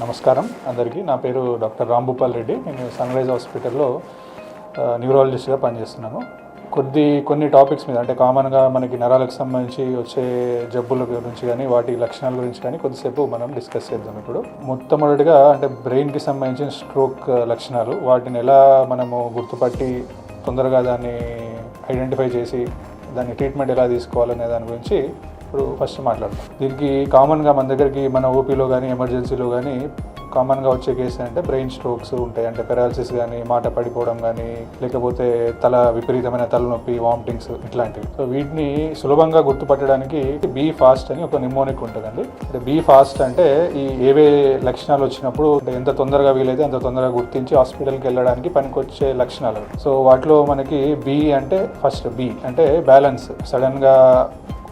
నమస్కారం అందరికీ. నా పేరు డాక్టర్ రాంభూపాల్ రెడ్డి. నేను సన్రైజ్ హాస్పిటల్లో న్యూరాలజిస్ట్గా పనిచేస్తున్నాను. కొన్ని టాపిక్స్ మీద అంటే కామన్గా మనకి నరాలకు సంబంధించి వచ్చే జబ్బుల గురించి కానీ వాటి లక్షణాల గురించి కానీ కొద్దిసేపు మనం డిస్కస్ చేద్దాం. ఇప్పుడు మొట్టమొదటిగా అంటే బ్రెయిన్కి సంబంధించిన స్ట్రోక్ లక్షణాలు, వాటిని ఎలా మనము గుర్తుపట్టి తొందరగా దాన్ని ఐడెంటిఫై చేసి దాన్ని ట్రీట్మెంట్ ఎలా తీసుకోవాలనే దాని గురించి ఇప్పుడు ఫస్ట్ మాట్లాడతాం. దీనికి కామన్గా మన దగ్గరికి మన ఓపీలో కానీ ఎమర్జెన్సీలో కానీ కామన్గా వచ్చే కేసు అంటే బ్రెయిన్ స్ట్రోక్స్ ఉంటాయి. అంటే పెరాలసిస్ కానీ, మాట పడిపోవడం కానీ, లేకపోతే విపరీతమైన తలనొప్పి, వామిటింగ్స్ ఇట్లాంటివి. సో వీటిని సులభంగా గుర్తుపట్టడానికి బీ ఫాస్ట్ అని ఒక నిమోనిక్ ఉంటుందండి. అంటే బీ ఫాస్ట్ అంటే ఏవే లక్షణాలు వచ్చినప్పుడు అంటే ఎంత తొందరగా వీలైతే అంత తొందరగా గుర్తించి హాస్పిటల్కి వెళ్ళడానికి పనికొచ్చే లక్షణాలు. సో వాటిలో మనకి బీ అంటే ఫస్ట్ బీ అంటే బ్యాలెన్స్, సడన్గా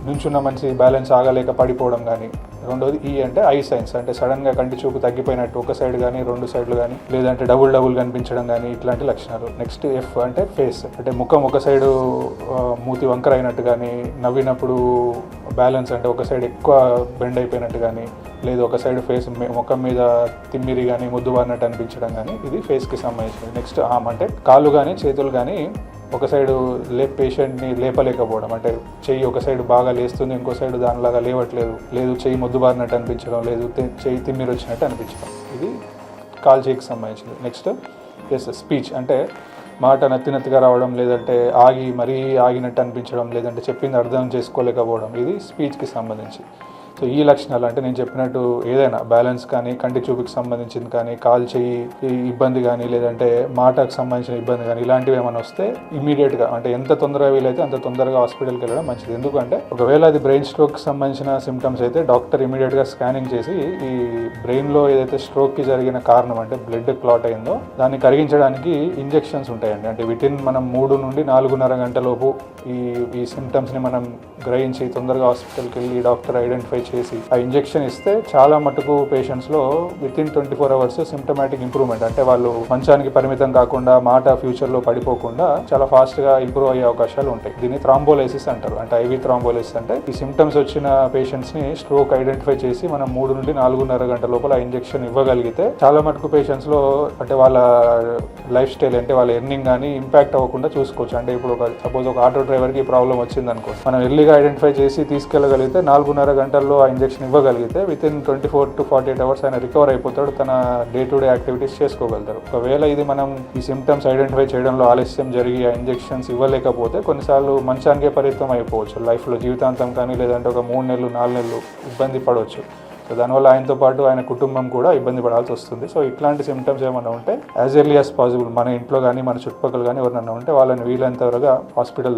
నుంచున్న మనిషి బ్యాలెన్స్ ఆగలేక పడిపోవడం కానీ. రెండోది ఈ అంటే ఐ సైన్స్, అంటే సడన్గా కంటి చూపు తగ్గిపోయినట్టు ఒక సైడ్ కానీ రెండు సైడ్లు కానీ, లేదంటే డబుల్ కనిపించడం కానీ, ఇట్లాంటి లక్షణాలు. నెక్స్ట్ ఎఫ్ అంటే ఫేస్, అంటే ముఖం ఒక సైడు మూతి వంకర అయినట్టు కానీ, నవ్వినప్పుడు బ్యాలెన్స్ అంటే ఒక సైడ్ ఎక్కువ బెండ్ అయిపోయినట్టు కానీ, లేదు ఒక సైడ్ ఫేస్ ముఖం మీద తిమ్మిరి కానీ ముద్దుబారినట్టు అనిపించడం కానీ, ఇది ఫేస్కి సంబంధించింది. నెక్స్ట్ ఆర్మ్ అంటే కాళ్ళు కానీ చేతులు కానీ ఒక సైడు పేషెంట్ని లేపలేకపోవడం, అంటే చెయ్యి ఒక సైడ్ బాగా లేస్తుంది, ఇంకో సైడ్ దానిలాగా లేవట్లేదు, లేదు చెయ్యి మొద్దుబారినట్టు అనిపించడం, లేదు చెయ్యి తిమ్మిరి వచ్చినట్టు అనిపించడం, ఇది కాలు చేయికి సంబంధించింది. నెక్స్ట్ స్పీచ్ అంటే మాట నత్తిగా రావడం, లేదంటే మరీ ఆగినట్టు అనిపించడం, లేదంటే చెప్పింది అర్థం చేసుకోలేకపోవడం, ఇది స్పీచ్కి సంబంధించి. సో ఈ లక్షణాలు అంటే నేను చెప్పినట్టు ఏదైనా బ్యాలెన్స్ కానీ, కంటి చూపుకి సంబంధించింది కానీ, కాలు చెయ్యి ఇబ్బంది కానీ, లేదంటే మాటకు సంబంధించిన ఇబ్బంది కానీ, ఇలాంటివి ఏమైనా వస్తే ఇమీడియట్గా అంటే ఎంత తొందరగా వీలైతే అంత తొందరగా హాస్పిటల్కి వెళ్ళడం మంచిది. ఎందుకంటే ఒకవేళ అది బ్రెయిన్ స్ట్రోక్కి సంబంధించిన సిమ్టమ్స్ అయితే డాక్టర్ ఇమీడియట్గా స్కానింగ్ చేసి ఈ బ్రెయిన్లో ఏదైతే స్ట్రోక్కి జరిగిన కారణం అంటే బ్లడ్ క్లాట్ అయిందో దాన్ని కరిగించడానికి ఇంజెక్షన్స్ ఉంటాయండి. అంటే వితిన్ మనం 3 నుండి 4.5 గంటలోపు ఈ సిమ్టమ్స్ని మనం గ్రహించి తొందరగా హాస్పిటల్కి వెళ్ళి డాక్టర్ ఐడెంటిఫై చేసి ఆ ఇంజెక్షన్ ఇస్తే చాలా మటుకు పేషెంట్స్లో వితిన్ 24 అవర్స్ సిమ్టమాటిక్ ఇంప్రూవ్మెంట్, అంటే వాళ్ళు మంచానికి పరిమితం కాకుండా మాట ఫ్యూచర్లో పడిపోకుండా చాలా ఫాస్ట్గా ఇంప్రూవ్ అయ్యే అవకాశాలు ఉంటాయి. దీన్ని థ్రాంబోలైసిస్ అంటారు. అంటే ఐవీ థ్రాంబోలైసిస్ అంటే ఈ సిమ్టమ్స్ వచ్చిన పేషెంట్స్ని స్ట్రోక్ ఐడెంటిఫై చేసి మనం 3 నుండి 4.5 గంటల లోపల ఆ ఇంజెక్షన్ ఇవ్వగలిగితే చాలా మటుకు పేషెంట్స్లో అంటే వాళ్ళ లైఫ్ స్టైల్ అంటే వాళ్ళ ఎర్నింగ్ కానీ ఇంపాక్ట్ అవ్వకుండా చూసుకోవచ్చు. అంటే ఇప్పుడు సపోజ్ ఒక ఆటో డ్రైవర్కి ఈ ప్రాబ్లం వచ్చింది అనుకో, మనం ఎర్లీగా ఐడెంటిఫై చేసి తీసుకెళ్ళగలిగితే 4.5 గంటల్లో ఆ ఇంజెక్షన్ ఇవ్వగలిగితే వితిన్ 24 to 48 అవర్స్ ఆయన రికవర్ అయిపోతాడు, తన డే టు డే యాక్టివిటీస్ చేసుకోగలుగుతారు. ఒకవేళ ఇది మనం ఈ సిమ్టమ్స్ ఐడెంటిఫై చేయడంలో ఆలస్యం జరిగి ఆ ఇంజెక్షన్స్ ఇవ్వలేకపోతే కొన్నిసార్లు మంచానికే పరిమితం అయిపోవచ్చు లైఫ్లో జీవితాంతం కానీ, లేదంటే ఒక 3 నెలలు 4 నెలలు ఇబ్బంది పడవచ్చు. సో దానివల్ల ఆయనతో పాటు ఆయన కుటుంబం కూడా ఇబ్బంది పడాల్సి వస్తుంది. సో ఇట్లాంటి సిమ్టమ్స్ ఏమైనా ఉంటే యాజ్ ఎర్లీ యాజ్ పాసిబుల్ మన ఇంట్లో కానీ మన చుట్టుపక్కల కానీ ఎవరైనా ఉంటే వాళ్ళని వీలైనంత త్వరగా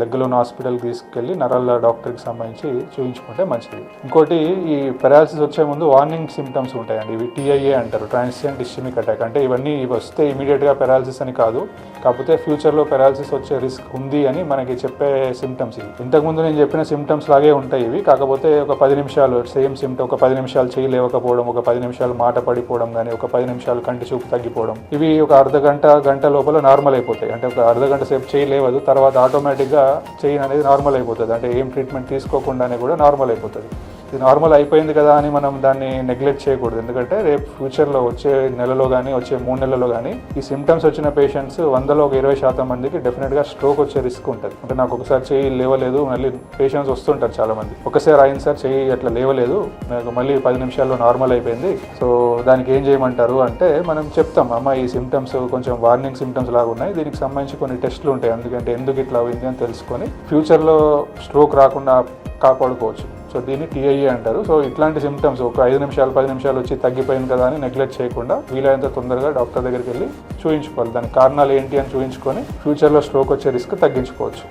దగ్గరలో ఉన్న హాస్పిటల్కి తీసుకెళ్ళి నరాల డాక్టర్కి సంబంధించి చూపించుకుంటే మంచిది. ఇంకోటి ఈ పెరాలసిస్ వచ్చే ముందు వార్నింగ్ సిమ్టమ్స్ ఉంటాయండి. ఇవి TIA అంటారు, ట్రాన్సియంట్ ఇస్కెమిక్ అటాక్. అంటే ఇవన్నీ వస్తే ఇమీడియట్గా పెరాలసిస్ అని కాదు, కాకపోతే ఫ్యూచర్లో పెరాలసిస్ వచ్చే రిస్క్ ఉంది అని మనకి చెప్పే సిమ్టమ్స్ ఇవి. ఇంతకుముందు నేను చెప్పిన సిమ్టమ్స్ లాగే ఉంటాయి ఇవి, కాకపోతే ఒక 10 నిమిషాలు సేమ్ సిమ్టమ్, ఒక 10 నిమిషాలు చేయి లేవకపోవడం, ఒక 10 నిమిషాలు మాట పడిపోవడం కానీ, ఒక 10 నిమిషాలు కంటి చూపు తగ్గిపోవడం, ఇవి ఒక గంట లోపల నార్మల్ అయిపోతాయి. అంటే ఒక అర్ధగంట సేపు చేయి లేవదు, తర్వాత ఆటోమేటిక్గా చేయి అనేది నార్మల్ అయిపోతుంది. అంటే ఏం ట్రీట్మెంట్ తీసుకోకుండానే కూడా నార్మల్ అయిపోతుంది. ఇది నార్మల్ అయిపోయింది కదా అని మనం దాన్ని నెగ్లెక్ట్ చేయకూడదు. ఎందుకంటే రేపు ఫ్యూచర్లో వచ్చే నెలలో కానీ వచ్చే 3 నెలల్లో కానీ ఈ సిమ్టమ్స్ వచ్చిన పేషెంట్స్ 100లో ఒక 20% మందికి డెఫినెట్గా స్ట్రోక్ వచ్చే రిస్క్ ఉంటుంది. అంటే నాకు ఒకసారి చేయి లేవలేదు, మళ్ళీ పేషెంట్స్ వస్తుంటారు చాలామంది, ఒకసారి అయింది సార్ చేయి అట్లా లేవలేదు, నాకు మళ్ళీ 10 నిమిషాల్లో నార్మల్ అయిపోయింది, సో దానికి ఏం చేయమంటారు అంటే మనం చెప్తాం, అమ్మ ఈ సిమ్టమ్స్ కొంచెం వార్నింగ్ సిమ్టమ్స్ లాగా ఉన్నాయి, దీనికి సంబంధించి కొన్ని టెస్టులు ఉంటాయి, ఎందుకంటే ఎందుకు ఇట్లా అయింది అని తెలుసుకొని ఫ్యూచర్లో స్ట్రోక్ రాకుండా కాపాడుకోవచ్చు. సో దీన్ని TIA అంటారు. సో ఇట్లాంటి సిమ్టమ్స్ ఒక 5 నిమిషాలు 10 నిమిషాలు వచ్చి తగ్గిపోయింది కదా అని నెగ్లెక్ట్ చేయకుండా వీలైనంత తొందరగా డాక్టర్ దగ్గరికి వెళ్ళి చూపించుకోవాలి. దానికి కారణాలు ఏంటి అని చూపించుకొని ఫ్యూచర్లో స్ట్రోక్ వచ్చే రిస్క్ తగ్గించుకోవచ్చు.